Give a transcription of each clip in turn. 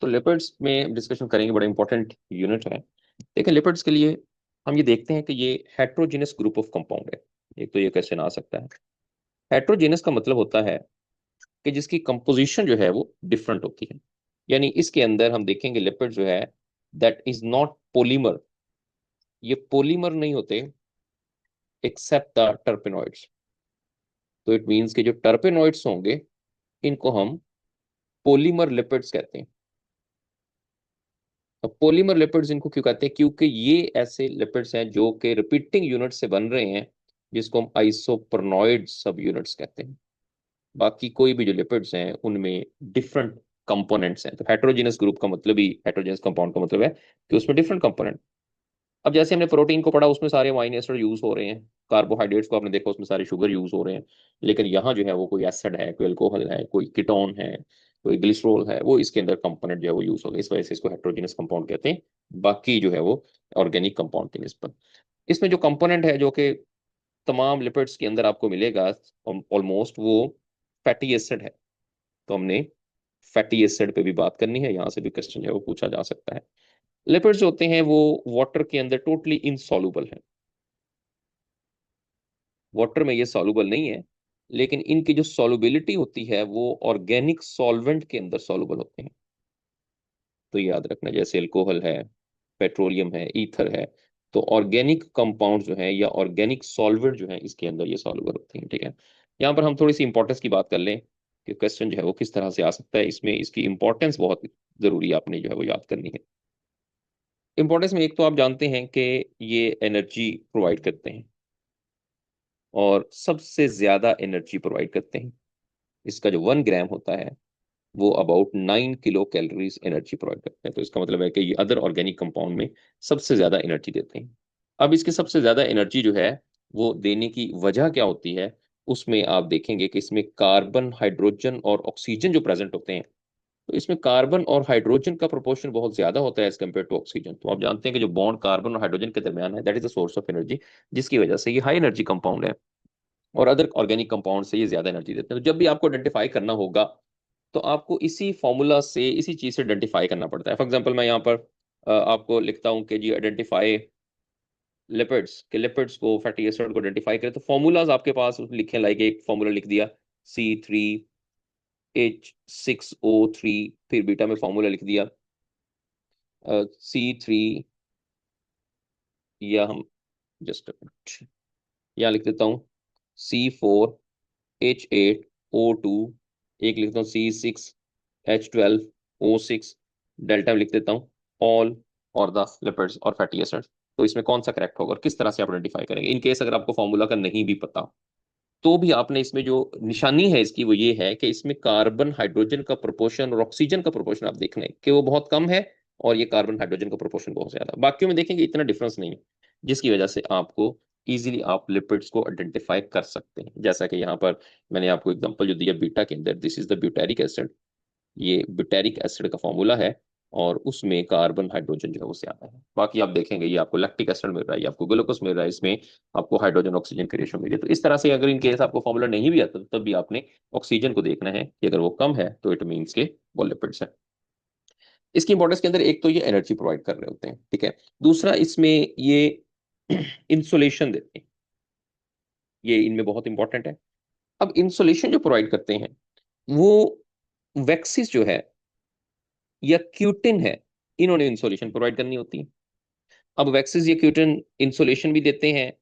तो लिपिड्स में डिस्कशन करेंगे, बड़ा इंपॉर्टेंट यूनिट है। देखिए लिपिड्स के लिए हम ये देखते हैं कि ये हेट्रोजेनस ग्रुप ऑफ कंपाउंड है। एक तो ये क्वेश्चन आ सकता है। हेट्रोजेनस का मतलब होता है कि जिसकी कंपोजिशन जो है वो डिफरेंट होती है। यानी इसके अंदर हम देखेंगे लिपिड जो है दैट इज नॉट पोलीमर। ये पोलीमर नहीं होते एक्सेप्ट द टर्पेनॉइड्स। तो इट मीन्स कि जो टर्पेनॉइड्स होंगे इनको हम पोलीमर लिपिड्स कहते हैं। अब पॉलीमर लिपिड्स इनको क्यों कहते हैं? क्योंकि ये ऐसे लिपिड्स हैं जो कि रिपीटिंग यूनिट से बन रहे हैं, जिसको हम आइसोप्रोनॉइड सब यूनिट्स कहते हैं। बाकी कोई भी जो लिपिड्स हैं उनमें डिफरेंट कंपोनेंट्स हैं। तो हेट्रोजेनस ग्रुप का मतलब ही, हेट्रोजेनस कंपाउंड का मतलब है कि उसमें डिफरेंट कंपोनेंट। अब जैसे हमने प्रोटीन को पढ़ा, उसमें सारे अमाइनो एसिड यूज हो रहे हैं। कार्बोहाइड्रेट्स को आपने देखा, उसमें सारे शुगर यूज हो रहे हैं। लेकिन यहाँ जो है वो कोई एसिड है, कोई अल्कोहल है, कोई कीटोन है, कोई ग्लिसरॉल है, वो इसके अंदर कंपोनेंट जो है वो यूज हो गए। इस वजह से इसको हेट्रोजेनस कंपाउंड कहते हैं। बाकी जो है वो ऑर्गेनिक कंपाउंड की निस्बत। इसमें जो कंपोनेंट है जो कि तमाम लिपिड्स के अंदर आपको मिलेगा ऑलमोस्ट, वो फैटी एसिड है। तो हमने फैटी एसिड पे भी बात करनी है, यहाँ से भी क्वेश्चन जो है वो पूछा जा सकता है। लिपिड्स होते हैं वो वाटर के अंदर टोटली इनसॉल्युबल है। वाटर में ये सॉल्युबल नहीं है, लेकिन इनकी जो सॉल्युबिलिटी होती है वो ऑर्गेनिक सॉल्वेंट के अंदर सॉल्युबल होते हैं। तो याद रखना, जैसे अल्कोहल है, पेट्रोलियम है, ईथर है, तो ऑर्गेनिक कंपाउंड जो है या ऑर्गेनिक सॉल्वेंट जो है इसके अंदर ये सॉल्युबल होते हैं। ठीक है। यहाँ पर हम थोड़ी सी इंपॉर्टेंस की बात कर लें कि क्वेश्चन जो है वो किस तरह से आ सकता है। इसमें इसकी इंपॉर्टेंस बहुत जरूरी आपने जो है वो याद करनी है। इंपॉर्टेंस में एक तो आप जानते हैं कि ये एनर्जी प्रोवाइड करते हैं, और सबसे ज्यादा एनर्जी प्रोवाइड करते हैं। इसका जो 1 ग्राम होता है वो about 9 kilo calories energy provide करते हैं। तो इसका मतलब है कि ये अदर ऑर्गेनिक कंपाउंड में सबसे ज्यादा एनर्जी देते हैं। अब इसके सबसे ज्यादा एनर्जी जो है वो देने की वजह क्या होती है, उसमें आप देखेंगे कि इसमें कार्बन, हाइड्रोजन और ऑक्सीजन जो प्रेजेंट होते हैं। तो इसमें कार्बन और हाइड्रोजन का प्रोपोर्शन बहुत ज्यादा होता है एज कम्पेयर टू ऑक्सीजन। तो आप जानते हैं कि जो बॉन्ड कार्बन और हाइड्रोजन के दरमियान है, that is the source of energy, जिसकी वजह से ये हाई एनर्जी कंपाउंड है। और अदर ऑर्गेनिक कंपाउंड से ये ज्यादा एनर्जी देते हैं। तो जब भी आपको आइडेंटिफाई करना होगा, तो आपको इसी फॉर्मूला से, इसी चीज से आइडेंटिफाई करना पड़ता है। फॉर एग्जांपल मैं यहाँ पर आपको लिखता हूँ कि जी आइडेंटिफाई लिपिड्स, के लिपिड्स को, फैटी एसिड को आइडेंटिफाई करें। तो फॉर्मूलाज आपके पास लिखे, लाइक एक फॉर्मूला लिख दिया C3H6O3, फिर बीटा में फॉर्मूला लिख दिया C3, या हम जस्ट यहाँ लिख देता हूँ C4H8O2, एक लिखता हूँ C6H12O6, डेल्टा में लिख देता हूँ ऑल और द लिपिड्स और फैटी एसिड्स। तो इसमें कौन सा करेक्ट होगा और किस तरह से आप आइडेंटिफाई करेंगे? इन केस अगर आपको फॉर्मूला का नहीं भी पता, तो भी आपने इसमें जो निशानी है इसकी वो ये है कि इसमें कार्बन हाइड्रोजन का प्रोपोर्शन और ऑक्सीजन का प्रोपोर्शन आप देख लें कि वो बहुत कम है, और ये कार्बन हाइड्रोजन का प्रोपोर्शन बहुत ज्यादा। बाकियों में देखेंगे इतना डिफरेंस नहीं है, जिसकी वजह से आपको इजीली आप लिपिड्स को आइडेंटिफाई कर सकते हैं। जैसा कि यहाँ पर मैंने आपको एग्जांपल जो दिया बीटा के अंदर, this is the butyric acid, ये ब्यूटेरिक एसिड का फॉर्मूला है, और उसमें कार्बन हाइड्रोजन जो है वो ज्यादा है। बाकी आप देखेंगे ये आपको लैक्टिक एसिड मिल रहा है, ये आपको ग्लूकोज मिल रहा है, इसमें आपको हाइड्रोजन ऑक्सीजन की रेशो मिल रही है। तो इस तरह से अगर इन केस आपको फॉर्मूला नहीं भी आता, तो तब भी आपने ऑक्सीजन को देखना है कि अगर वो कम है तो इट मीन्स के वो लिपिड्स है। इसकी इंपॉर्टेंस के अंदर एक तो ये एनर्जी प्रोवाइड कर रहे होते हैं, ठीक है। दूसरा, इसमें ये इंसुलेशन देते हैं, ये इनमें बहुत इंपॉर्टेंट है। अब इंसुलेशन जो प्रोवाइड करते हैं वो वैक्सीज जो है या क्यूटिन है, इन्होंने इंसुलेशन प्रोवाइड करनी होती है। अब वैक्सीज या क्यूटिन इंसुलेशन भी देते हैं,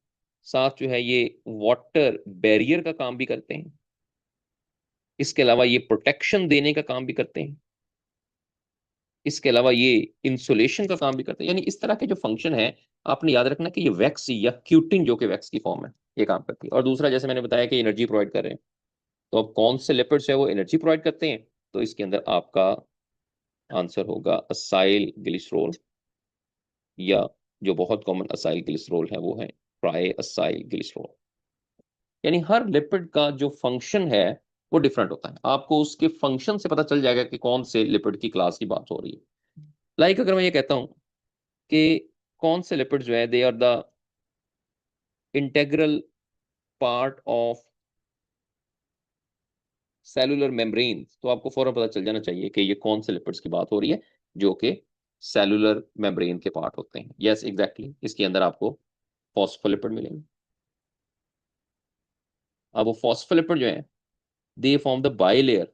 साथ जो है ये वाटर बैरियर का काम भी करते हैं। इसके अलावा ये प्रोटेक्शन देने का काम भी करते हैं। इसके अलावा ये इंसुलेशन का काम भी करते हैं। यानी इस तरह के जो फंक्शन है, आपने याद रखना कि ये वैक्स या क्यूटिन जो कि वैक्स की फॉर्म है, ये काम करती है। और दूसरा, जैसे मैंने बताया कि एनर्जी प्रोवाइड कर रहे हैं। तो अब कौन से लिपिड्स है वो एनर्जी प्रोवाइड करते हैं? तो इसके अंदर आपका आंसर होगा असाइल ग्लिसरॉल, या जो बहुत कॉमन असाइल ग्लिसरॉल है वो है ट्राई असाइल ग्लिसरॉल। यानी हर लिपिड का जो फंक्शन है वो डिफरेंट होता है। आपको उसके फंक्शन से पता चल जाएगा कि कौन से लिपिड की क्लास की बात हो रही है। लाइक अगर मैं ये कहता हूं कि कौन से लिपिड जो है they are the integral part of cellular membrane, तो आपको फौरन पता चल जाना चाहिए कि ये कौन से लिपिड्स की बात हो रही है जो कि सेलुलर मेम्ब्रेन के पार्ट होते हैं। यस एग्जैक्टली, इसके अंदर आपको फॉस्फोलिपिड मिलेंगे। अब वो फॉस्फोलिपिड जो है, they form the bilayer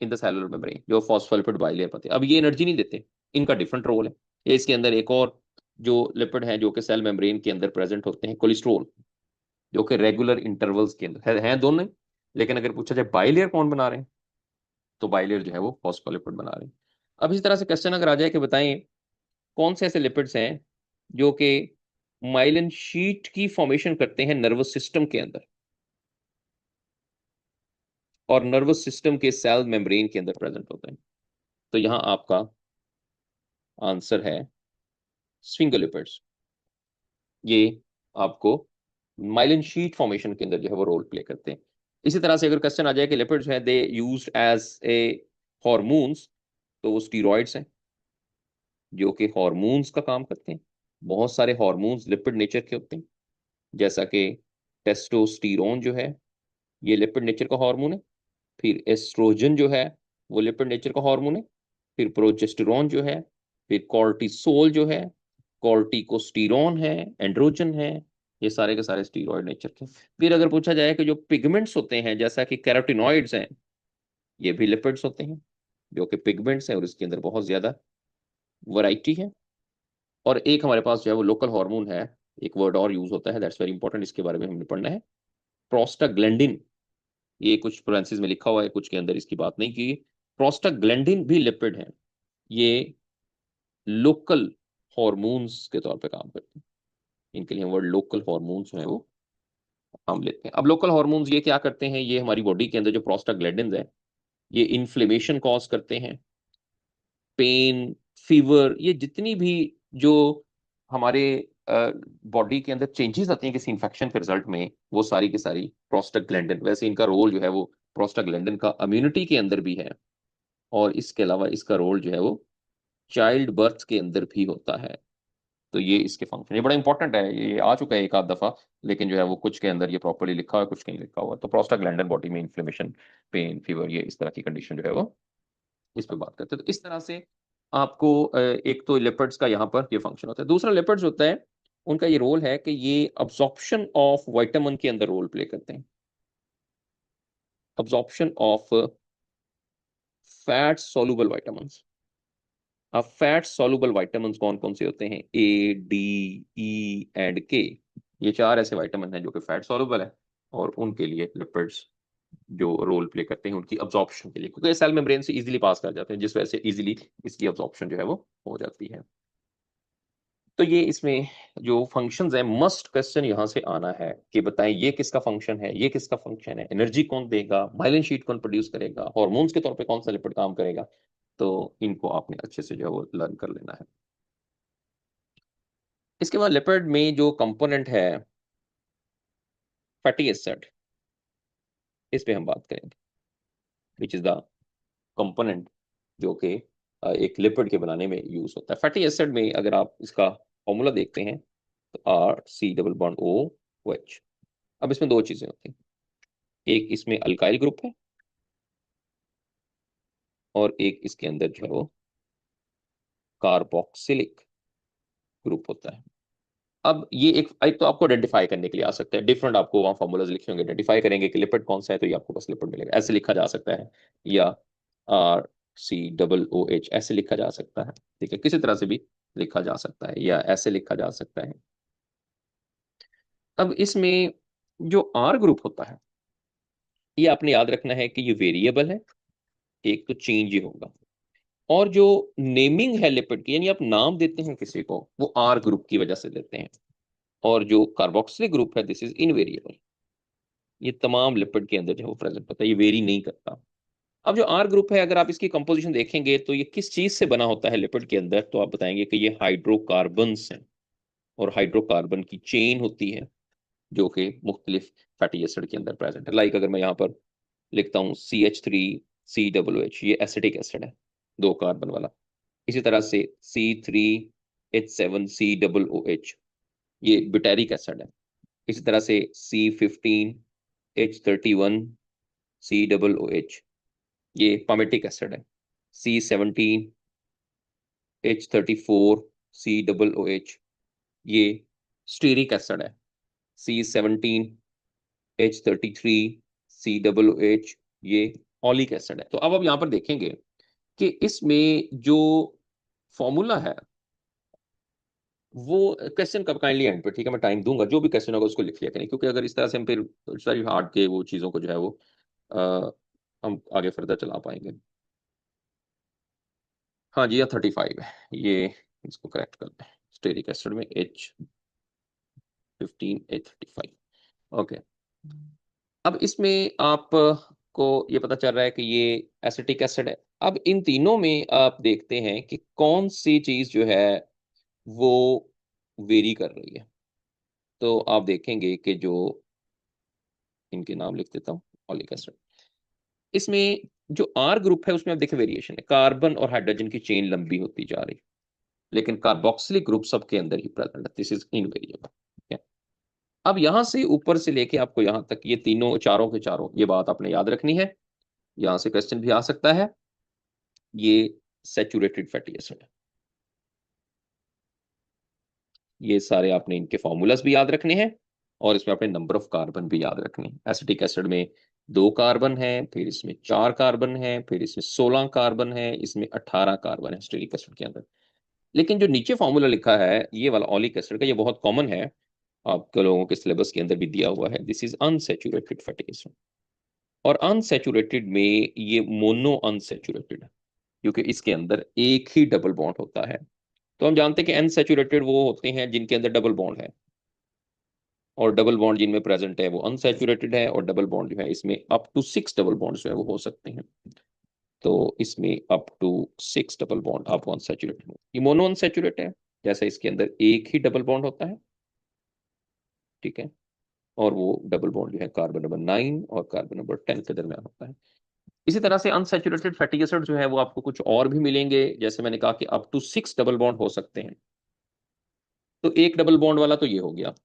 in the cellular membrane, जो फॉस्फोलिपिड बाइलेयर होते हैं। अब ये एनर्जी नहीं देते, इनका डिफरेंट रोल है। ये इसके अंदर एक और जो लिपिड है जो कि सेल मेम्ब्रेन के अंदर प्रेजेंट होते हैं, कोलेस्ट्रॉल, जो कि रेगुलर इंटरवल्स के अंदर हैं दोनों ही। लेकिन अगर पूछा जाए बाइलेयर कौन बना रहे हैं, तो बाइलेयर जो है वो फॉस्फोलिपिड बना रहे हैं। अब इसी तरह से क्वेश्चन अगर आ जाए कि बताएं कौन से ऐसे लिपिड्स हैं जो कि माइलिन शीट की फॉर्मेशन करते हैं नर्वस सिस्टम के अंदर, और नर्वस सिस्टम के सेल मेम्ब्रेन के अंदर प्रेजेंट होते हैं। तो यहां आपका आंसर है स्फिंगोलिपिड्स। ये आपको माइलिन शीट फॉर्मेशन के अंदर जो है वो रोल प्ले करते हैं। इसी तरह से अगर क्वेश्चन आ जाए कि लिपिड्स हैं they used as a hormones, तो वो स्टीरॉइड्स हैं जो कि हॉर्मोन्स का काम करते हैं। बहुत सारे हॉर्मोन्स लिपिड नेचर के होते हैं, जैसा कि टेस्टोस्टेरोन जो है ये लिपिड नेचर का हार्मोन है। फिर एस्ट्रोजन जो है वो लिपिड नेचर का हार्मोन है। फिर प्रोजेस्टेरोन जो है, फिर कॉर्टिसोल जो है, कॉर्टिकोस्टेरोन है, एंड्रोजन है, ये सारे के सारे स्टीरॉयड नेचर के। फिर अगर पूछा जाए कि जो पिगमेंट्स होते हैं जैसा कि कैरोटिनॉइड्स हैं, ये भी लिपिड्स होते हैं जो कि पिगमेंट्स हैं, और इसके अंदर बहुत ज्यादा वैरायटी है। और एक हमारे पास जो है वो लोकल हार्मोन है, एक वर्ड और यूज होता है, दैट्स वेरी इंपॉर्टेंट, इसके बारे में हमने पढ़ना है, प्रोस्टाग्लैंडिन। ये कुछ फ्रांसिस में लिखा हुआ है, कुछ के अंदर इसकी बात नहीं की। प्रोस्टाग्लैंडिन भी लिपिड है, ये लोकल हार्मोन्स के तौर पे काम करते हैं। इनके लिए वर्ड लोकल हार्मोन्स है वो हम लेते हैं। अब लोकल हार्मोन्स ये क्या करते हैं, ये हमारी बॉडी के अंदर जो प्रोस्टाग्लैंडिन्स है ये इन्फ्लेमेशन कॉज करते हैं, पेन, फीवर, ये जितनी भी जो हमारे बॉडी के अंदर चेंजेस आती हैं किसी इंफेक्शन के रिजल्ट में, वो सारी की सारी प्रोस्टाग्लैंडिन। वैसे इनका रोल जो है वो प्रोस्टाग्लैंडिन का इम्यूनिटी के अंदर भी है, और इसके अलावा इसका रोल जो है वो चाइल्ड बर्थ के अंदर भी होता है। तो ये इसके फंक्शन, ये बड़ा इंपॉर्टेंट है, ये आ चुका है एक आध दफा, लेकिन जो है वो कुछ के अंदर ये प्रॉपर्ली लिखा हुआ है, कुछ नहीं लिखा हुआ। तो प्रोस्टाग्लैंडिन बॉडी में इन्फ्लेमेशन, पेन, फीवर, ये इस तरह की कंडीशन जो है वो इस पे बात करते हैं। तो इस तरह से आपको एक तो लिपिड्स का यहाँ पर ये फंक्शन होता है। दूसरा लिपिड्स होता है, उनका ये रोल है कि ये अब्जॉर्प्शन ऑफ विटामिन के अंदर रोल प्ले करते हैं। Absorption of fat soluble vitamin. अब फैट सॉल्युबल विटामिन कौन कौन से होते हैं? ए, डी, ई एंड के। ये चार ऐसे विटामिन हैं जो कि फैट सॉल्युबल है, और उनके लिए लिपिड्स जो रोल प्ले करते हैं उनकी अब्जॉर्प्शन के लिए, क्योंकि सेल मेम्ब्रेन से इजीली पास कर जाते हैं, जिस वजह से इजीली इसकी अब्जॉर्प्शन जो है वो हो जाती है। तो ये इसमें जो फंक्शंस है, मस्ट क्वेश्चन यहां से आना है कि बताएं ये किसका फंक्शन है, ये किसका फंक्शन है, एनर्जी कौन देगा, माइलिन शीट कौन प्रोड्यूस करेगा, हार्मोन्स के तौर पे कौन सा लिपिड काम करेगा। तो इनको आपने अच्छे से जो है वो लर्न कर लेना है। इसके बाद लिपिड में जो कंपोनेंट है फैटी एसिड, इस पे हम बात करेंगे, विच इज द कंपोनेंट जो कि एक लिपिड के बनाने में यूज होता है। फैटी एसिड में अगर आप इसका फॉर्मूला देखते हैं तो RC डबल बॉन्ड OH। अब इसमें दो चीजें होती हैं, एक इसमें अल्काइल ग्रुप है, और एक इसके अंदर जो है वो कार्बोक्सिलिक ग्रुप होता है। अब ये एक तो आपको आइडेंटिफाई करने के लिए आ सकता है, डिफरेंट आपको वहाँ फॉर्मूलाज लिखे होंगे, आइडेंटिफाई करेंगे कि लिपिड कौन सा है, तो ये आपको बस लिपिड मिलेगा, ऐसे लिखा जा सकता है, या RC डबल OH ऐसे लिखा जा सकता है। ठीक है, किसी तरह से भी लिखा जा सकता है, या ऐसे लिखा जा सकता है। अब इसमें जो R ग्रुप होता है, ये आपने याद रखना है कि ये वेरिएबल है, एक तो चेंज ही होगा, और जो नेमिंग है लिपिड की, यानी आप नाम देते हैं किसी को, वो आर ग्रुप की वजह से देते हैं। और जो कार्बोक्सिलिक ग्रुप है, दिस इज इनवेरिएबल, ये तमाम लिपिड के अंदर जो है वो प्रेजेंट होता है, ये वेरी नहीं करता। अब जो आर ग्रुप है, अगर आप इसकी कंपोजिशन देखेंगे तो ये किस चीज से बना होता है लिपिड के अंदर, तो आप बताएंगे कि ये हाइड्रोकार्बन्स हैं, और हाइड्रोकार्बन की चेन होती है जो कि मुख्तलिफ फैटी एसिड के अंदर प्रेजेंट है। लाइक अगर मैं यहाँ पर लिखता हूँ CH3COOH, ये एसिटिक एसिड है, दो कार्बन वाला। इसी तरह से C3H7COOH, ये ब्यूटेरिक एसिड है। इसी तरह से C15H31 COOH, ये पामेटिक एसिड है। C17H34COOH, ये स्टीरिक एसिड है। C17H33COOH, ये ऑलिक एसिड है। तो अब यहाँ पर देखेंगे कि इसमें जो फॉर्मूला है वो क्वेश्चन कब काइंडली एंड पे, ठीक है, मैं टाइम दूंगा, जो भी क्वेश्चन होगा उसको लिख लिया करें, क्योंकि अगर इस तरह से हम फिर सारी हार्ड के वो चीज़ों को जो है वो आ, हम आगे फर्दर चला पाएंगे। हाँ जी, 35 है ये, इसको करेक्ट करते हैं। स्टेरिक एसिड में H15H35। ओके, अब इसमें आपको ये पता चल रहा है कि ये एसिटिक एसिड है। अब इन तीनों में आप देखते हैं कि कौन सी चीज जो है वो वेरी कर रही है। तो आप देखेंगे कि जो इनके नाम लिख देता हूँ, ऑलिक एसिड, इसमें जो आर ग्रुप है उसमें आप देखें वेरिएशन है, कार्बन और हाइड्रोजन की चेन लंबी होती जा रही, लेकिन कार्बोक्सिलिक ग्रुप सबके अंदर ही प्रेजेंट है। This is invariable. अब यहां से ऊपर से लेके आपको यहां तक ये तीनों चारों के चारों ये बात आपने याद रखनी है। यहां से क्वेश्चन भी आ सकता है। ये सैचुरेटेड फैटी एसिड है। ये सारे आपने इनके फॉर्मूलास भी याद रखने हैं, और इसमें आपने नंबर ऑफ कार्बन भी याद रखने हैं। एसिटिक एसिड में 2 कार्बन है, फिर इसमें 4 कार्बन है, फिर इसमें 16 कार्बन है, इसमें 18 कार्बन है स्टीरिक एसिड के अंदर। लेकिन जो नीचे फॉर्मूला लिखा है ये वाला ऑलिक एसिड का, ये बहुत कॉमन है, आपके लोगों के सिलेबस के अंदर भी दिया हुआ है। This is unsaturated fatty acid. और अनसैचुरेटेड में ये मोनो अनसैचुरेटेड है, क्योंकि इसके अंदर एक ही डबल बॉन्ड होता है। तो हम जानते हैं कि अनसैचुरेटेड वो होते हैं जिनके अंदर डबल बॉन्ड है, और डबल बॉन्ड जिनमें प्रेजेंट है वो अनसैचुरेटेड है, और डबल बॉन्ड जो है इसमें अप टू 6 डबल बॉन्ड जो है वो हो सकते हैं। तो इसमें अप टू 6 डबल बॉन्ड आप अनसैचुरेटेड, ये मोनो अनसैचुरेटेड है, जैसे इसके अंदर एक ही डबल बॉन्ड होता है, ठीक है, और वो डबल बॉन्ड जो है कार्बन नंबर 9 और कार्बन नंबर 10 के दरमियान होता है। इसी तरह से अनसैचुरेटेड फैटी एसिड जो है वो आपको कुछ और भी मिलेंगे, जैसे मैंने कहा कि अप टू 6 डबल बॉन्ड हो सकते हैं। तो एक डबल बॉन्ड वाला तो ये हो गया।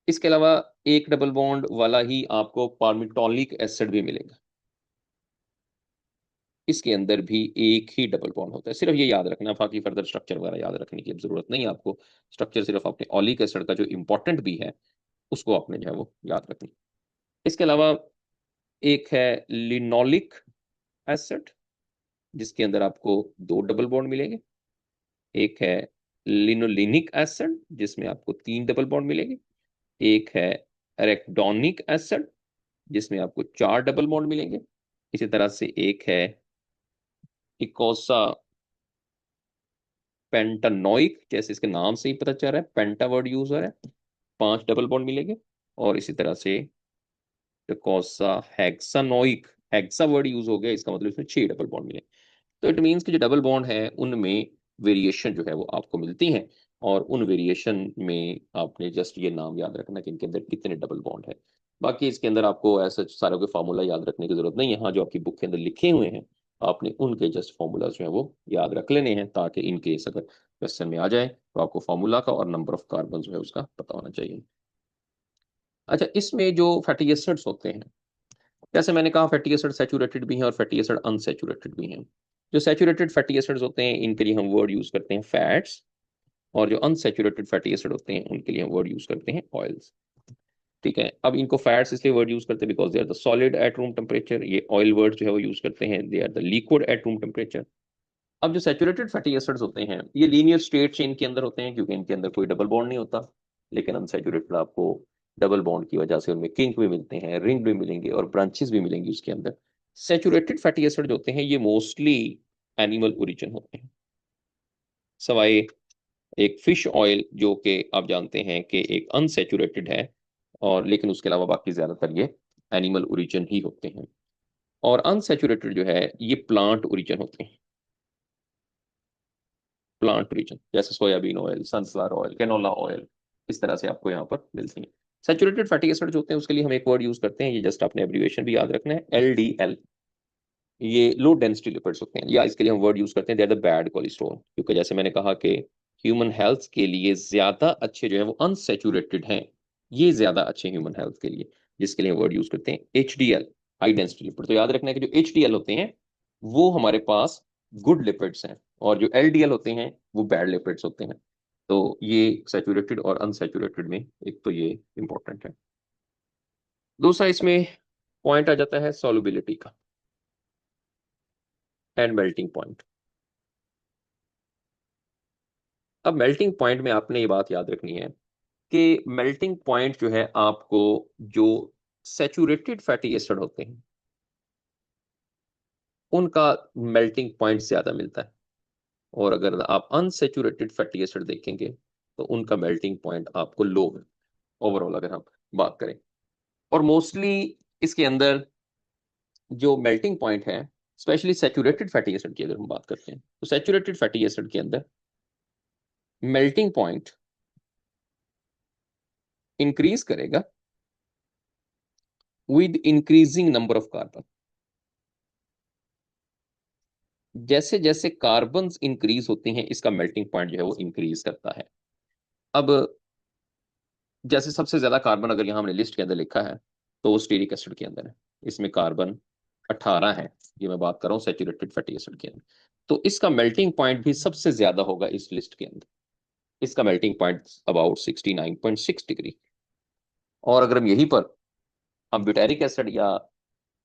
इसके अलावा एक डबल बॉन्ड वाला ही आपको पार्मिटोलिक एसिड भी मिलेगा। इसके अंदर भी एक ही डबल बॉन्ड होता है। सिर्फ ये याद रखना, बाकी फर्दर स्ट्रक्चर वगैरह याद रखने की अब जरूरत नहीं है आपको। स्ट्रक्चर सिर्फ अपने ऑलिक एसिड का जो इंपॉर्टेंट भी है उसको आपने जो है वो याद रखनी। इसके अलावा एक है लिनोलिक एसिड, जिसके अंदर आपको 2 डबल बॉन्ड मिलेंगे। एक है लिनोलिनिक एसिड, जिसमें आपको 3 डबल बॉन्ड मिलेंगे। एक है एरेक्डोनिक एसिड, जिसमें आपको 4 डबल बॉन्ड मिलेंगे। इसी तरह से एक है इकोसा पेंटानोइक, जैसे इसके नाम से ही पता चल रहा है पेंटा वर्ड यूज हो रहा है, 5 डबल बॉन्ड मिलेंगे। और इसी तरह से इकोसा हेक्सानोइक, हेक्सा वर्ड यूज हो गया, इसका मतलब इसमें 6 डबल बॉन्ड मिले। तो इट मीन्स कि जो डबल बॉन्ड है उनमें वेरिएशन जो है वो आपको मिलती हैं, और उन वेरिएशन में आपने जस्ट ये नाम याद रखना कि इनके अंदर कितने डबल बॉन्ड है। बाकी इसके अंदर आपको ऐसे सारे के फार्मूला याद रखने की जरूरत नहीं है। हाँ, जो आपकी बुक के अंदर लिखे हुए हैं आपने उनके जस्ट फार्मूला जो है वो याद रख लेने हैं, ताकि इन केस अगर क्वेश्चन में आ जाए तो आपको फार्मूला का और नंबर ऑफ कार्बन जो है उसका पता होना चाहिए। अच्छा, इसमें जो फैटी एसिड्स होते हैं, जैसे मैंने कहा फैटी एसिड सैचुरेटेड भी हैं और फैटी एसिड अनसैचुरेटेड भी हैं। जो सैचुरेटेड फैटी एसिड्स होते हैं इनके लिए हम वर्ड यूज करते हैं फैट्स, और जो अनसैचुरेटेड फैटी एसिड होते हैं उनके लिए हम वर्ड यूज करते हैं ऑयल्स। ठीक है, अब इनको फैट्स इसलिए वर्ड यूज करते हैं because they are the solid at room temperature. ये ऑयल वर्ड जो है वो यूज करते हैं, they are the liquid at room temperature. अब जो सैचुरेटेड फैटी एसिड्स होते हैं ये लीनियर स्टेट चेन के अंदर होते हैं, क्योंकि इनके अंदर कोई डबल बॉन्ड नहीं होता। लेकिन अनसैचुरेटेड आपको डबल बॉन्ड की वजह से उनमें किंक भी मिलते हैं, रिंग भी मिलेंगे, और ब्रांचेस भी मिलेंगी उसके अंदर। सैचुरेटेड फैटी एसिड जो होते हैं ये मोस्टली एनिमल ओरिजिन होते हैं, सवाए एक फिश ऑयल जो कि आप जानते हैं कि एक अनसैचुरेटेड है, और लेकिन उसके अलावा बाकी ज्यादातर ये एनिमल ओरिजिन ही होते हैं। और अनसैचुरेटेड जो है ये प्लांट ओरिजिन होते हैं, प्लांट ओरिजिन, जैसे soybean oil, sunflower oil, canola oil, इस तरह से आपको यहाँ पर मिलती है। सैचुरेटेड फैटी एसिड जो होते हैं उसके लिए हम एक वर्ड यूज करते हैं, ये जस्ट आपने एब्रिविएशन भी याद रखना है, LDL। ये लो डेंसिटी लिपिड्स होते हैं, या इसके लिए हम वर्ड यूज करते हैं they are the bad cholesterol, क्योंकि जैसे मैंने कहा कि ह्यूमन हेल्थ के लिए ज्यादा अच्छे जो है वो अनसैचुरेटेड हैं, ये ज्यादा अच्छे ह्यूमन हेल्थ के लिए, जिसके लिए वर्ड यूज करते हैं HDL। High density lipid. तो याद रखना है कि जो HDL होते हैं वो हमारे पास गुड लिपिड्स हैं, और जो LDL होते हैं वो बैड लिपिड्स होते हैं। तो ये सैचुरेटेड और अनसैचुरेटेड में एक तो ये इंपॉर्टेंट है। दूसरा इसमें पॉइंट आ जाता है सॉल्युबिलिटी का एंड मेल्टिंग पॉइंट। अब मेल्टिंग पॉइंट में आपने ये बात याद रखनी है कि मेल्टिंग पॉइंट जो है आपको, जो सैचुरेटेड फैटी एसिड होते हैं उनका मेल्टिंग पॉइंट ज्यादा मिलता है, और अगर आप अनसैचुरेटेड फैटी एसिड देखेंगे तो उनका मेल्टिंग पॉइंट आपको लो है, ओवरऑल अगर हम बात करें। और मोस्टली इसके अंदर जो मेल्टिंग पॉइंट है, स्पेशली सैचुरेटेड फैटी एसिड की अगर हम बात करते हैं, तो सैचुरेटेड फैटी एसिड के अंदर मेल्टिंग पॉइंट इंक्रीज करेगा with increasing number of carbon. जैसे जैसे कार्बन इंक्रीज होते हैं इसका मेल्टिंग पॉइंट जो है वो इंक्रीज करता है। अब जैसे सबसे ज्यादा कार्बन अगर यहाँ हमने लिस्ट के अंदर लिखा है तो वो स्टीरिक एसिड के अंदर है, इसमें कार्बन 18 है। ये मैं बात कर रहा हूँ सैचुरेटेड फैटी एसिड के अंदर। तो इसका मेल्टिंग पॉइंट भी सबसे ज्यादा होगा इस लिस्ट के अंदर, इसका मेल्टिंग पॉइंट अबाउट 69.6 डिग्री। और अगर हम यहीं पर हम ब्यूटेरिक एसिड या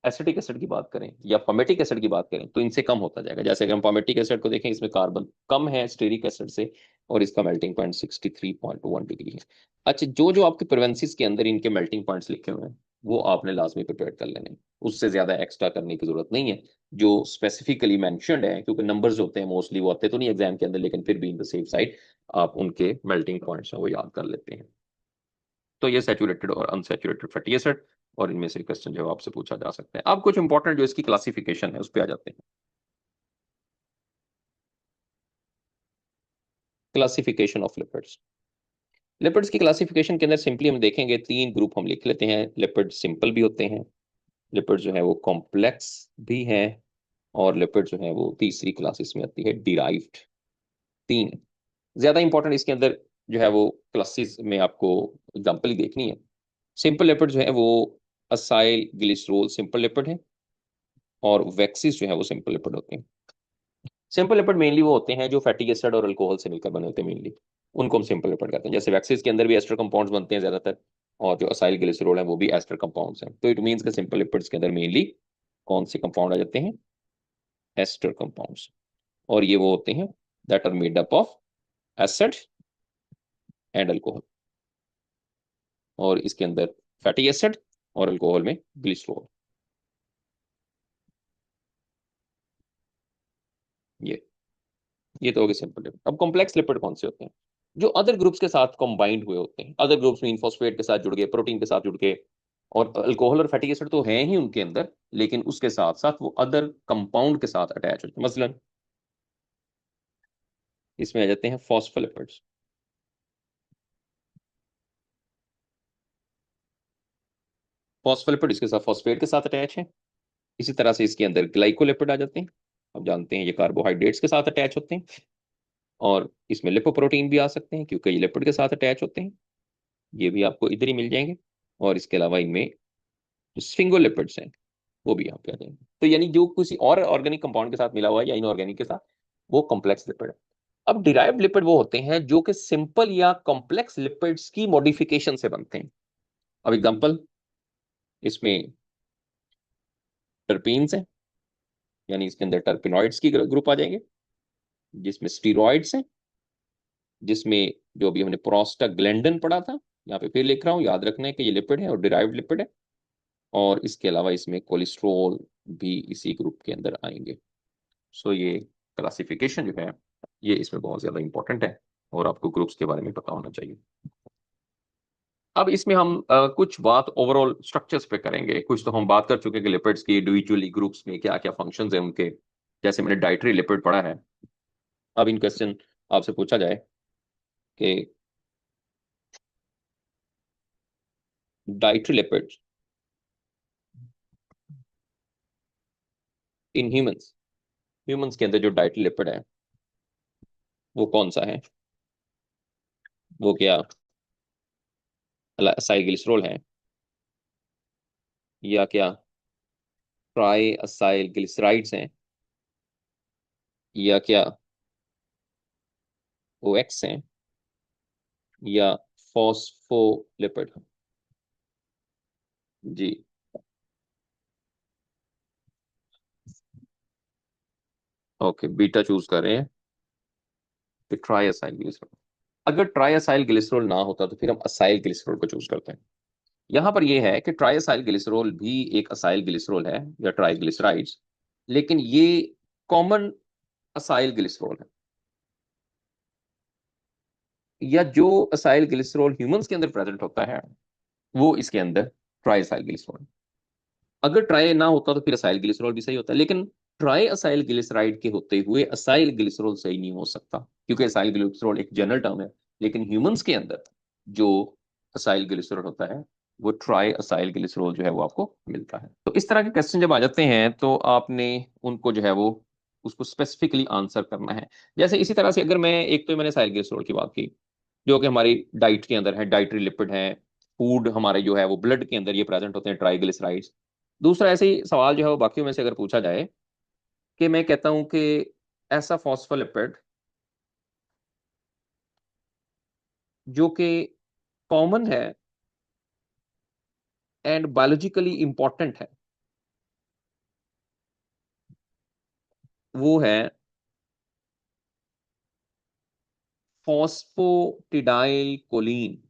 एसिटिक एसिड की बात करें या पमेटिक एसिड की बात करें तो इनसे कम होता जाएगा। जैसे कि हम पमेटिक एसिड को देखें, इसमें कार्बन कम है स्टेरिक एसिड से, और इसका मेल्टिंग पॉइंट 63.1 डिग्री है। अच्छा, जो जो आपके प्रोवेंसीज के अंदर इनके मेल्टिंग पॉइंट्स लिखे हुए हैं वो आपने लाजमी प्रिपेयर कर लेने हैं, उससे ज्यादा एक्स्ट्रा करने की जरूरत नहीं है। जो स्पेसिफिकली मेंशन्ड है, क्योंकि नंबर्स होते हैं मोस्टली वो आते तो नहीं एग्जाम के अंदर, लेकिन फिर भी इन द सेफ साइड आप उनके मेल्टिंग पॉइंट्स हैं वो याद कर लेते हैं। तो ये सैचुरेटेड और अनसैचुरेटेड फैटी एसिड, और इनमें से क्वेश्चन जो आपसे पूछा जा सकता है। अब कुछ इंपॉर्टेंट जो इसकी क्लासिफिकेशन है उस पर आ जाते हैं। Classification of lipids. लिपिड्स की क्लासिफिकेशन के अंदर सिंपली हम देखेंगे तीन ग्रुप हम लिख लेते हैं। लिपिड सिंपल भी होते हैं, लिपिड जो है वो कॉम्प्लेक्स भी है, और लिपिड जो है वो तीसरी क्लासेस में आती है डिराइव्ड। तीन ज्यादा इंपॉर्टेंट इसके अंदर जो है वो क्लासेस में आपको एग्जांपल ही देखनी है। सिंपल लिपिड जो है वो असाइल ग्लिसरॉल सिंपल लिपिड है, और वैक्सीज जो है वो सिंपल लिपिड होते हैं। सिंपल लिपिड मेनली वो होते हैं जो फैटी एसिड और अल्कोहल से मिलकर बने होते हैं मेनली, उनको हम सिंपल लिपिड कहते हैं। जैसे वैक्सीज के अंदर भी एस्टर कंपाउंड्स बनते हैं ज्यादातर, और जो असाइल ग्लिसरॉल है वो भी एस्टर कंपाउंड्स हैं। तो इट मीन्स के सिंपल लिपिड्स के अंदर मेनली कौन से कंपाउंड आ जाते हैं? Ester compounds. और ये वो होते हैं that are made up of acid and alcohol, और इसके अंदर फैटी एसिड और अल्कोहल में ग्लिसरॉल। ये ये तो हो गए सिंपल लिपिड। अब कॉम्प्लेक्स लिपिड कौन से होते हैं? जो अदर ग्रुप्स के साथ कंबाइंड हुए होते हैं, अदर ग्रुप्स में फॉस्फेट के साथ जुड़ गए, प्रोटीन के साथ जुड़ गए, और अल्कोहल और फैटी एसिड तो हैं ही उनके अंदर, लेकिन उसके साथ साथ वो अदर कंपाउंड के साथ अटैच होते हैं। मसलन इसमें आ जाते हैं फॉस्फोलिपिड्स। फॉस्फोलिपिड इसके साथ फॉस्फेट के साथ अटैच है। इसी तरह से इसके अंदर ग्लाइकोलिपिड आ जाते हैं, आप जानते हैं ये कार्बोहाइड्रेट्स के साथ अटैच होते हैं। और इसमें लिपोप्रोटीन भी आ सकते हैं क्योंकि ये लिपिड के साथ अटैच होते हैं, ये भी आपको इधर ही मिल जाएंगे। और इसके अलावा इनमें जो स्फिंगोलिपिड्स हैं वो भी यहाँ पे आ जाएंगे। तो यानी जो किसी और ऑर्गेनिक कंपाउंड के साथ मिला हुआ है या इनऑर्गेनिक के साथ, वो कॉम्प्लेक्स लिपिड है। अब डिराइव्ड लिपिड वो होते हैं जो कि सिंपल या कॉम्प्लेक्स लिपिड्स की मॉडिफिकेशन से बनते हैं। अब एग्जांपल इसमें टर्पीन्स हैं, यानी इसके अंदर टर्पिनॉइड्स की ग्रुप आ जाएंगे, जिसमें स्टीरॉइड्स हैं, जिसमें जो अभी हमने प्रोस्टाग्लैंडिन पढ़ा था, यहाँ पे फिर लिख रहा हूँ, याद रखना है कि ये लिपिड है और डिराइव्ड लिपिड है। और इसके अलावा इसमें कोलेस्ट्रॉल भी इसी ग्रुप के अंदर आएंगे। सो ये क्लासिफिकेशन जो है ये इसमें बहुत ज्यादा इंपॉर्टेंट है, और आपको ग्रुप्स के बारे में पता होना चाहिए। अब इसमें हम कुछ बात ओवरऑल स्ट्रक्चर्स पे करेंगे। कुछ तो हम बात कर चुके हैं कि लिपिड्स की इंडिविजुअली ग्रुप्स में क्या क्या फंक्शंस हैं उनके, जैसे मैंने डाइटरी लिपिड पढ़ा है। अब इन क्वेश्चन आपसे पूछा जाए कि dietary lipids in humans, humans के अंदर जो डाइटरी लिपिड है वो कौन सा है? वो क्या असाइलग्लिसरॉल है, या क्या ट्राई असाइल ग्लिसराइड्स हैं या क्या ओएक्स हैं या फॉस्फोलिपिड? जी। ओके, बीटा चूज कर रहे हैं कि ट्राई असाइल ग्लिसरॉल। अगर ट्राई असाइल ग्लिसरॉल ना होता तो फिर हम असाइल ग्लिसरॉल को चूज करते हैं। यहां पर यह है कि ट्राई असाइल ग्लिसरॉल भी एक असाइल ग्लिसरॉल है या ट्राइग्लिसराइड्स, लेकिन ये कॉमन असाइल ग्लिसरॉल है। या जो असाइल ग्लिसरॉल ह्यूमंस के अंदर प्रेजेंट होता है वो इसके अंदर ट्राई असाइल ग्लिसरॉल। अगर ट्राई ना होता तो फिर असाइल ग्लिसरॉल भी सही होता, लेकिन ट्राई असाइल ग्लिसराइड के होते हुए असाइल ग्लिसरॉल सही नहीं हो सकता, क्योंकि असाइल ग्लिसरॉल एक जनरल टर्म है। लेकिन ह्यूमंस के अंदर जो असाइल ग्लिसरॉल होता है वो ट्राई असाइल ग्लिसरॉल जो है वो आपको मिलता है। तो इस तरह के क्वेश्चन जब आ जाते हैं तो आपने उनको जो है वो उसको स्पेसिफिकली आंसर करना है। जैसे इसी तरह से अगर मैं एक तो मैंने असाइल ग्लिसरॉल की बात की जो कि हमारी डाइट के अंदर है, डाइटरी लिपिड है, फूड हमारे जो है वो ब्लड के अंदर ये प्रेजेंट होते हैं ट्राइग्लिसराइड्स। दूसरा ऐसे ही सवाल जो है वो बाकियों में से अगर पूछा जाए कि मैं कहता हूं कि ऐसा फॉस्फोलिपिड जो कि कॉमन है एंड बायोलॉजिकली इंपॉर्टेंट है, वो है फॉस्फोटिडाइल कोलीन,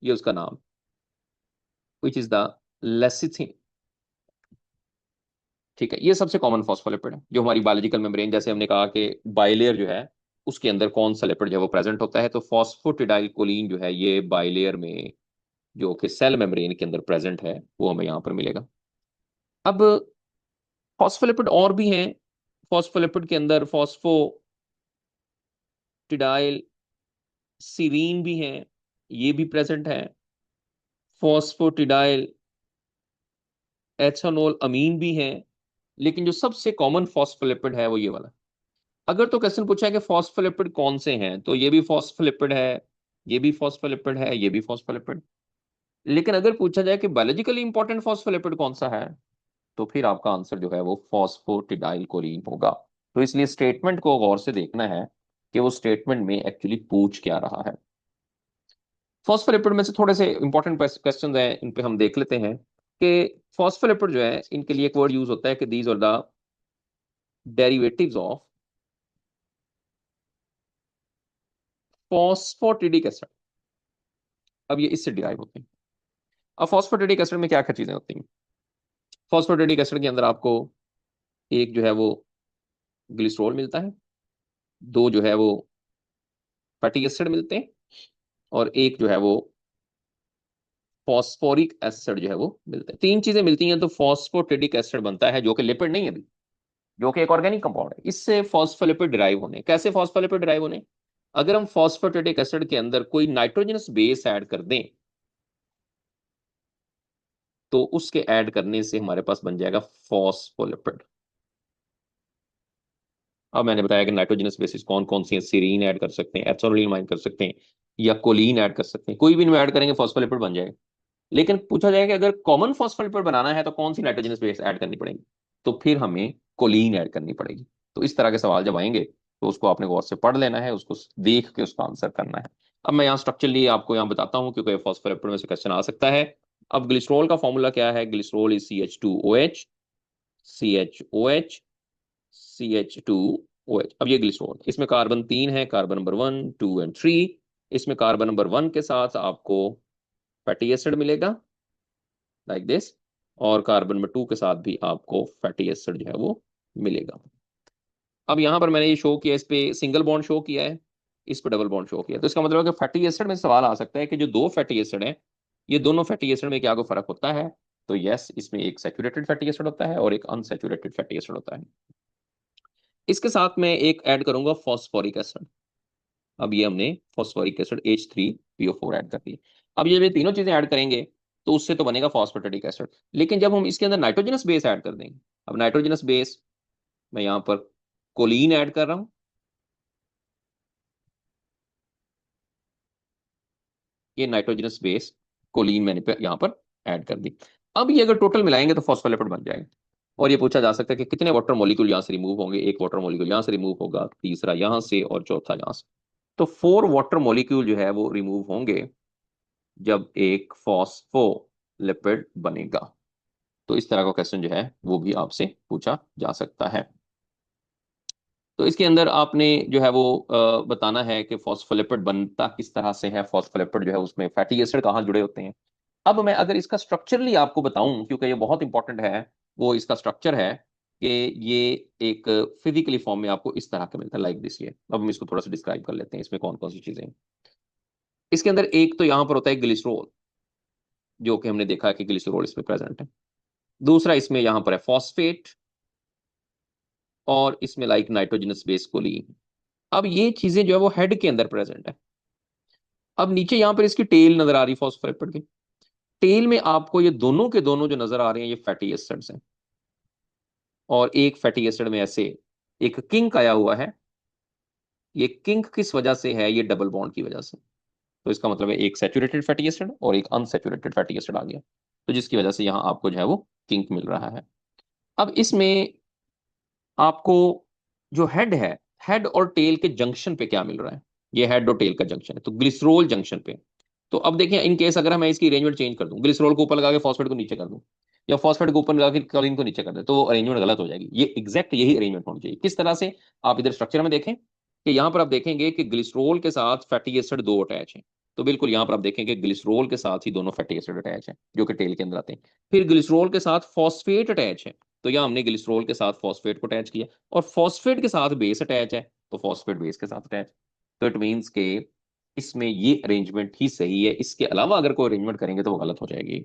ये उसका नाम, विच इज द लेसिथिन। ठीक है, ये सबसे कॉमन फॉस्फोलिपिड है जो हमारी बायोलॉजिकल मेम्ब्रेन, जैसे हमने कहा कि बाइलेयर जो है उसके अंदर कौन सा लिपिड जो है वो प्रेजेंट होता है, तो फॉस्फोटिडाइल कोलीन जो है ये बाइलेयर में जो कि सेल मेम्ब्रेन के अंदर प्रेजेंट है वो हमें यहाँ पर मिलेगा। अब फॉस्फोलिपिड और भी हैं। फॉस्फोलिपिड के अंदर फॉस्फोटिडाइल सीरीन भी हैं, ये भी प्रेजेंट है। फॉस्फोटिडाइल एथेनॉल अमीन भी हैं। लेकिन जो सबसे कॉमन फॉस्फोलिपिड है वो ये वाला। अगर तो क्वेश्चन पूछा है कि फॉस्फोलिपिड कौन से हैं, तो ये भी फॉस्फोलिपिड है, ये भी फॉस्फोलिपिड है, ये भी फॉस्फोलिपिड। लेकिन अगर पूछा जाए कि बायोलॉजिकली इंपॉर्टेंट फॉस्फोलिपिड कौन सा है, तो फिर आपका आंसर जो है वो फॉस्फोटिडाइल कोलीन होगा। तो इसलिए स्टेटमेंट को गौर से देखना है कि वो स्टेटमेंट में एक्चुअली पूछ क्या रहा है। फॉस्फोलिपिड में से थोड़े से इंपॉर्टेंट क्वेश्चन हैं, इन पे हम देख लेते हैं कि फॉस्फोलिपिड जो है इनके लिए एक वर्ड यूज होता है कि these are the derivatives of phosphatidic acid. अब ये इससे डिराइव होते हैं। अब फॉस्फोटिडिक एसिड में क्या क्या चीजें होती हैं? फॉस्फोटिडिक एसिड के अंदर आपको एक जो है वो ग्लिसरॉल मिलता है, दो जो है वो फैटी एसिड मिलते हैं, और एक जो है वो फॉस्फोरिक एसिड जो है वो मिलता है। तीन चीजें मिलती हैं तो फॉस्फोटिडिक एसिड बनता है, जो कि लिपिड नहीं है अभी, जो कि एक ऑर्गेनिक कंपाउंड है। इससे फॉस्फोलिपिड डिराइव होने, कैसे फॉस्फोलिपिड डिराइव होने? अगर हम फॉस्फोटिडिक एसिड के अंदर कोई नाइट्रोजनस बेस ऐड कर दें तो उसके ऐड करने से हमारे पास बन जाएगा फॉस्फोलिपिड। अब मैंने बताया कि नाइट्रोजनस बेसिस कौन कौन सी हैं, सीरीन ऐड कर सकते हैं, एथेनोलिन कर सकते हैं, या कोलीन ऐड कर सकते हैं, कोई भी इनमें ऐड करेंगे फॉस्फोलिपिड बन जाएगा। लेकिन पूछा जाएगा कि अगर कॉमन फॉस्फोलिपिड बनाना है तो कौन सी नाइट्रोजनस बेस ऐड करनी पड़ेगी, तो फिर हमें कोलीन ऐड करनी पड़ेगी। तो इस तरह के सवाल जब आएंगे तो उसको आपने गौर से पढ़ लेना है, उसको देख के उसका आंसर करना है। अब मैं यहाँ स्ट्रक्चरली आपको यहाँ बताता हूँ क्योंकि फॉस्फोलिपिड में से क्वेश्चन आ सकता है। अब ग्लिसरॉल का फॉर्मूला क्या है? Glycerol is CH2OH, CHOH, CH2OH। अब ये ग्लिसरॉल, इसमें कार्बन तीन है, कार्बन नंबर 1, 2 एंड 3। इसमें कार्बन नंबर 1 के साथ आपको फैटी एसिड मिलेगा लाइक दिस, और कार्बन नंबर 2 के साथ भी आपको फैटी एसिड जो है वो मिलेगा। अब यहाँ पर मैंने ये शो किया, इस पे सिंगल बॉन्ड शो किया है, इस पे डबल बॉन्ड शो किया है। तो इसका मतलब है कि फैटी एसिड में सवाल आ सकता है कि जो दो फैटी एसिड है, ये दोनों फैटी एसिड में क्या कोई फर्क होता है? तो यस, इसमें एक सैचुरेटेड फैटी एसिड होता है और एक अनसैचुरेटेड फैटी एसिड होता है। इसके साथ मैं एक ऐड करूंगा फॉस्फोरिक एसिड। अब ये हमने फॉस्फोरिक एसिड H3PO4 ऐड कर दी। अब ये तीनों चीजें ऐड करेंगे तो उससे तो बनेगा फॉस्फेटिक एसिड। लेकिन जब हम इसके अंदर नाइट्रोजनस बेस ऐड कर देंगे, अब नाइट्रोजनस बेस मैं यहाँ पर कोलीन ऐड कर रहा हूँ, ये नाइट्रोजनस बेस कोलीन मैंने यहाँ पर ऐड कर दी। अब ये अगर टोटल मिलाएंगे तो फॉस्फोलिपिड बन जाएगा। और ये पूछा जा सकता है कि कितने वाटर मॉलिक्यूल यहाँ से रिमूव होंगे, एक वाटर मॉलिक्यूल यहाँ से रिमूव होगा, तीसरा यहाँ से और चौथा यहाँ से। तो 4 वाटर मॉलिक्यूल जो है वो रिमूव होंगे जब एक फॉस्फोलिपिड बनेगा। तो इस तरह का क्वेश्चन जो है वो भी आपसे पूछा जा सकता है। तो इसके अंदर आपने जो है वो बताना है कि फॉस्फोलिपिड बनता किस तरह से है, फॉस्फोलिपिड जो है उसमें फैटी एसिड कहाँ जुड़े होते हैं। अब मैं अगर इसका स्ट्रक्चरली आपको बताऊं, क्योंकि ये बहुत इंपॉर्टेंट है, वो इसका स्ट्रक्चर है कि ये एक फिजिकली फॉर्म में आपको इस तरह का मिलता है, लाइक दिस। ये अब हम इसको थोड़ा सा डिस्क्राइब कर लेते हैं, इसमें कौन कौन सी चीजें हैं। इसके अंदर एक तो यहाँ पर होता है ग्लिसरॉल, जो कि हमने देखा है कि ग्लिसरॉल इसमें प्रेजेंट है। दूसरा इसमें यहाँ पर है फॉस्फेट, और इसमें लाइक नाइट्रोजनस बेस कोलीन। अब ये चीजें जो है वो हेड के अंदर प्रेजेंट है। अब नीचे यहाँ पर इसकी टेल नजर आ रही है फॉस्फोलिपिड की। टेल में आपको ये दोनों के दोनों जो नजर आ रहे हैं ये फैटी एसिड्स हैं। और एक फैटी एसिड में ऐसे एक किंक आया हुआ है। ये किंक किस वजह से है? ये डबल बॉन्ड की वजह से। तो इसका मतलब है एक सैचुरेटेड फैटी एसिड और एक अनसैचुरेटेड फैटी एसिड आ गया, तो जिसकी वजह से यहाँ आपको जो है वो किंक मिल रहा है। अब इसमें आपको जो हेड है, हेड और टेल के जंक्शन पे क्या मिल रहा है? ये हेड और टेल का जंक्शन है, तो ग्लिसरॉल जंक्शन पे। तो अब देखिए, इन केस अगर मैं इसकी अरेंजमेंट चेंज कर दूं, ग्लिसरॉल को ऊपर लगा के फॉस्फेट को नीचे कर दूं, या फॉस्फेट को ऊपर लगा के क्लोरीन को नीचे कर दे, तो वो अरेंजमेंट गलत हो जाएगी। ये एग्जैक्ट यही अरेंजमेंट होनी चाहिए। किस तरह से? आप इधर स्ट्रक्चर में देखें कि यहाँ पर आप देखेंगे कि ग्लिसरॉल के साथ फैटी एसिड दो अटैच है। तो बिल्कुल यहाँ पर आप देखेंगे ग्लिसरॉल के साथ ही दोनों फैटी एसिड अटैच है, जो कि टेल के अंदर आते हैं। फिर ग्लिसरॉल के साथ फॉस्फेट अटैच है, तो यहाँ हमने ग्लिसरॉल के साथ फॉस्फेट को अटैच किया। और फॉस्फेट के साथ बेस अटैच है, तो फॉस्फेट बेस के साथ अटैच। तो इट मीन्स के इसमें ये अरेंजमेंट ही सही है। इसके अलावा अगर कोई अरेंजमेंट करेंगे तो वो गलत हो जाएगी।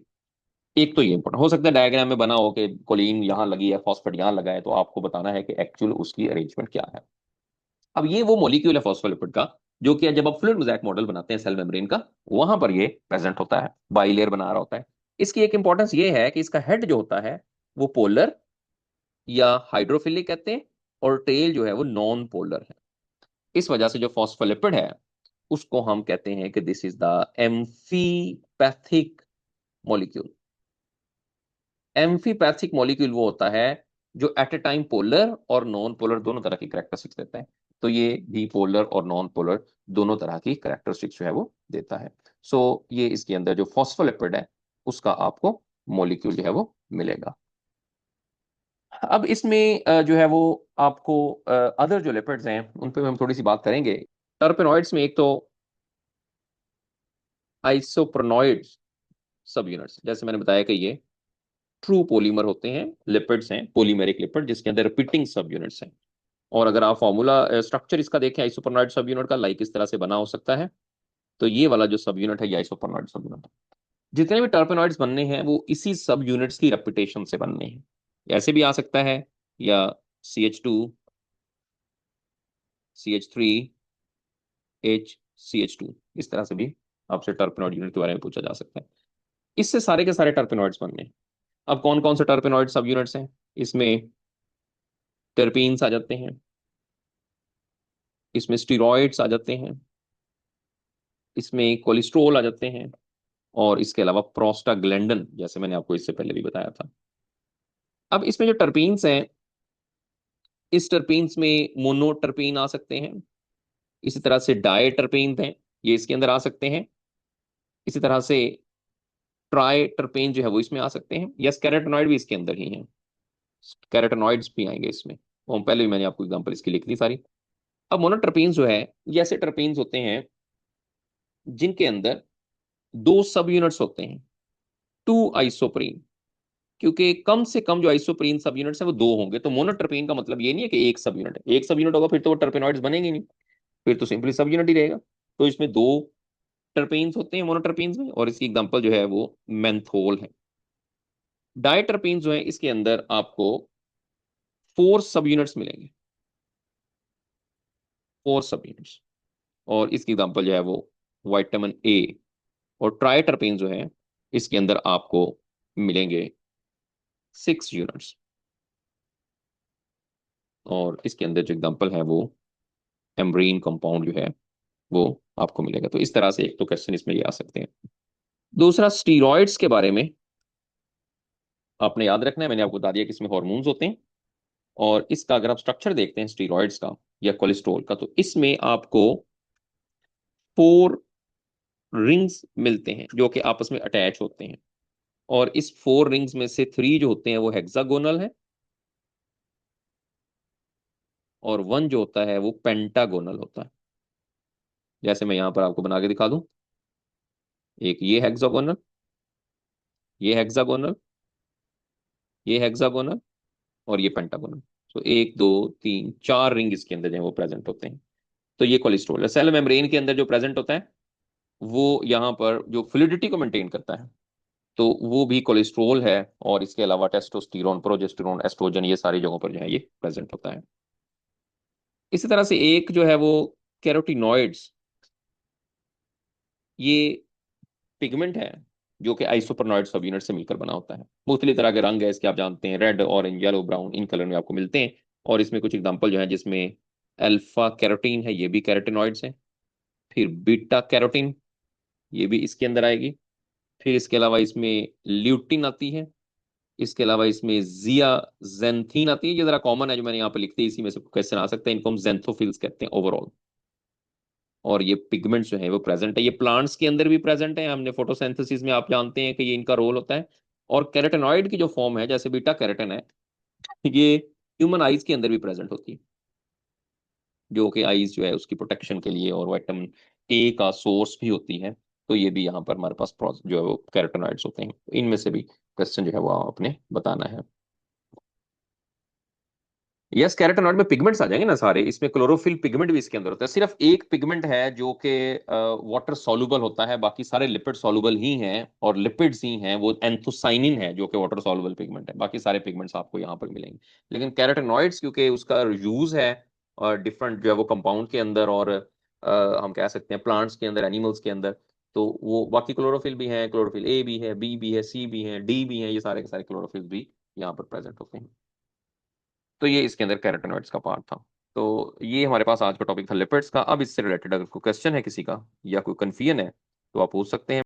एक तो ये इंपॉर्टेंट हो सकता है, डायग्राम में बना हो कि कोलिन यहाँ लगी है, फॉस्फेट यहाँ लगा है, तो आपको बताना है कि एक्चुअल उसकी अरेंजमेंट क्या है। अब ये वो मॉलिक्यूल है फॉस्फोलिपिड का, जो कि जब आप फ्लूइड मोज़ेक मॉडल बनाते हैं सेल मेम्ब्रेन का, वहां पर ये प्रेजेंट होता है, बाइलेयर बना रहा होता है। इसकी एक इंपॉर्टेंस ये है कि इसका हेड जो होता है वो पोलर या हाइड्रोफिलिक कहते हैं, और टेल जो है वो नॉन पोलर है। इस वजह से जो फॉस्फोलिपिड है उसको हम कहते हैं कि this is the amphipathic molecule. Amphipathic molecule वो होता है जो एट ए टाइम पोलर और नॉन पोलर दोनों तरह की कैरेक्टरिस्टिक्स देता है। तो ये भी पोलर और नॉन पोलर दोनों तरह की कैरेक्टरिस्टिक्स जो है वो देता है। सो ये इसके अंदर जो फॉस्फोलिपिड है उसका आपको मॉलिक्यूल जो है वो मिलेगा। अब इसमें जो है वो आपको अदर जो लिपिड्स हैं उन पे हम थोड़ी सी बात करेंगे। टर्पेनॉइड्स में एक तो आइसोप्रोनॉइड्स सब यूनिट्स, जैसे मैंने बताया कि ये ट्रू पॉलीमर होते हैं, लिपिड्स हैं, पॉलीमेरिक लिपिड जिसके अंदर रिपीटिंग सब यूनिट्स हैं। और अगर आप फॉर्मूला स्ट्रक्चर इसका देखें आइसोप्रोनॉइड सब यूनिट का, लाइक इस तरह से बना हो सकता है। तो ये वाला जो सब यूनिट है ये आइसोप्रोनॉइड सब यूनिट है। जितने भी टर्पेनॉइड्स बनने हैं वो इसी सब यूनिट्स की रेपिटेशन से बनने हैं। ऐसे भी आ सकता है, या CH2 CH3 HCH2, इस तरह से भी आपसे टर्पेनॉइड यूनिट के बारे में पूछा जा सकता है। इससे सारे के सारे टर्पेनॉइड्स बनने हैं। अब कौन कौन से टर्पेनॉइड सब यूनिट्स हैं? इसमें टर्पीन्स आ जाते हैं, इसमें स्टीरॉइड्स आ जाते हैं, इसमें कोलेस्ट्रोल आ जाते हैं, और इसके अलावा प्रोस्टाग्लैंडन, जैसे मैंने आपको इससे पहले भी बताया था। अब इसमें जो टर्पीन्स हैं, इस टर्पीन्स में मोनोटर्पीन आ सकते हैं, इसी तरह से डाई टर्पीन हैं, ये इसके अंदर आ सकते हैं। इसी तरह से ट्राई टर्पेन जो है वो इसमें आ सकते हैं, या कैरोटेनॉइड भी इसके अंदर ही हैं। कैरोटेनॉइड्स भी आएंगे इसमें, वो पहले भी मैंने आपको एग्जांपल इसकी लिख दी सारी। अब मोनोटर्पीन्स जो है ये ऐसे टर्पीन्स होते हैं जिनके अंदर दो सब यूनिट्स होते हैं, टू आइसोप्रीन। क्योंकि कम से कम जो आइसोप्रीन सब यूनिट्स हैं वो दो होंगे, तो मोनोटर्पीन का मतलब ये नहीं है कि एक सब यूनिट है। एक सब यूनिट होगा फिर तो वो टर्पेनॉइड्स बनेंगे नहीं, फिर तो सिंपली सब यूनिट ही रहेगा। तो इसमें दो टर्पेन्स होते हैं मोनोटर्पीन्स में, और इसकी एग्जांपल जो है वो मेंथोल है। डायटर्पीन जो है इसके अंदर आपको 4 सब यूनिट्स मिलेंगे, 4 सब यूनिट्स, और इसकी एग्जांपल जो है वो विटामिन ए। और ट्राइटर्पीन जो है इसके अंदर आपको मिलेंगे 6 यूनिट्स, और इसके अंदर जो एग्जांपल है वो एम्ब्रेन कंपाउंड जो है वो आपको मिलेगा। तो इस तरह से एक तो क्वेश्चन इसमें ये आ सकते हैं। दूसरा स्टीरॉइड्स के बारे में, आपने याद रखना है, मैंने आपको बता दिया कि इसमें हॉर्मोन्स होते हैं। और इसका अगर आप स्ट्रक्चर देखते हैं स्टीरॉयड्स का या कोलेस्ट्रॉल का, तो इसमें आपको 4 रिंग्स मिलते हैं जो कि आपस में अटैच होते हैं। और इस 4 रिंग्स में से 3 जो होते हैं वो हेक्सागोनल है, और 1 जो होता है वो पेंटागोनल होता है। जैसे मैं यहां पर आपको बना के दिखा दूं, एक ये हेक्सागोनल, ये हेक्सागोनल, ये हेक्सागोनल, और ये पेंटागोनल। तो 1 2 3 4 रिंग इसके अंदर जो है वो प्रेजेंट होते हैं। तो ये कोलेस्ट्रॉल है। सेल मेम्ब्रेन के अंदर जो प्रेजेंट होता है वो यहाँ पर जो फ्लूइडिटी को मेंटेन करता है, तो वो भी कोलेस्ट्रॉल है। और इसके अलावा टेस्टोस्टेरोन, प्रोजेस्टेरोन, एस्ट्रोजन, ये सारी जगहों पर जो है ये प्रेजेंट होता है। इसी तरह से एक जो है वो कैरोटिनॉइड्स, ये पिगमेंट है जो कि आइसोप्रोनॉइड सब यूनिट से मिलकर बना होता है। मुख्तलिफ तरह के रंग है इसके, आप जानते हैं, red, orange, yellow, brown, in colour में आपको मिलते हैं। और इसमें कुछ एग्जांपल जो है जिसमें अल्फा कैरोटीन है, ये भी कैरोटिनॉइड्स है। फिर बीटा कैरोटीन, ये भी इसके अंदर आएगी। फिर इसके अलावा इसमें ल्यूटिन आती है। इसके अलावा इसमें जिया जेंथीन आती है। ये जरा कॉमन है जो मैंने यहाँ पे लिख दी, इसी में से क्वेश्चन आ सकते हैं। इनको हम जेंथोफिल्स कहते हैं ओवरऑल। और ये पिगमेंट्स जो है वो प्रेजेंट है, ये प्लांट्स के अंदर भी प्रेजेंट है। हमने फोटोसिंथेसिस में आप जानते हैं कि ये इनका रोल होता है। और कैरोटेनॉइड की जो फॉर्म है, जैसे बीटा कैरोटीन है, ये ह्यूमन आईज के अंदर भी प्रेजेंट होती है, जो कि आईज जो है उसकी प्रोटेक्शन के लिए और विटामिन ए का सोर्स भी होती है। तो ये भी यहाँ पर हमारे पास जो है वो कैरोटेनॉइड्स होते हैं। इनमें से भी क्वेश्चन जो है वो आपने बताना है। यस, कैरोटेनॉइड में पिगमेंट्स आ जाएंगे ना सारे। इसमें क्लोरोफिल पिगमेंट भी इसके अंदर होता है। सिर्फ एक पिगमेंट है जो कि वाटर सॉल्युबल होता है, बाकी सारे लिपिड सॉल्युबल ही हैं। और लिपिड्स ही हैं, वो एंथोसाइनिन है जो कि वाटर सॉल्युबल पिगमेंट है। बाकी सारे पिगमेंट्स आपको यहाँ पर मिलेंगे। लेकिन कैरोटेनॉइड्स क्योंकि उसका यूज है और डिफरेंट जो है वो कंपाउंड के अंदर, और हम कह सकते हैं प्लांट्स के अंदर, एनिमल्स के अंदर, तो वो बाकी क्लोरोफिल भी है, क्लोरोफिल ए भी है, बी भी है, सी भी है, डी भी है, ये सारे के सारे क्लोरोफिल भी यहाँ पर प्रेजेंट होते हैं। तो ये इसके अंदर कैरोटेनॉइड्स का पार्ट था। तो ये हमारे पास आज का टॉपिक था लिपिड्स का। अब इससे रिलेटेड अगर कोई क्वेश्चन है किसी का या कोई कंफ्यूजन है तो आप पूछ सकते हैं।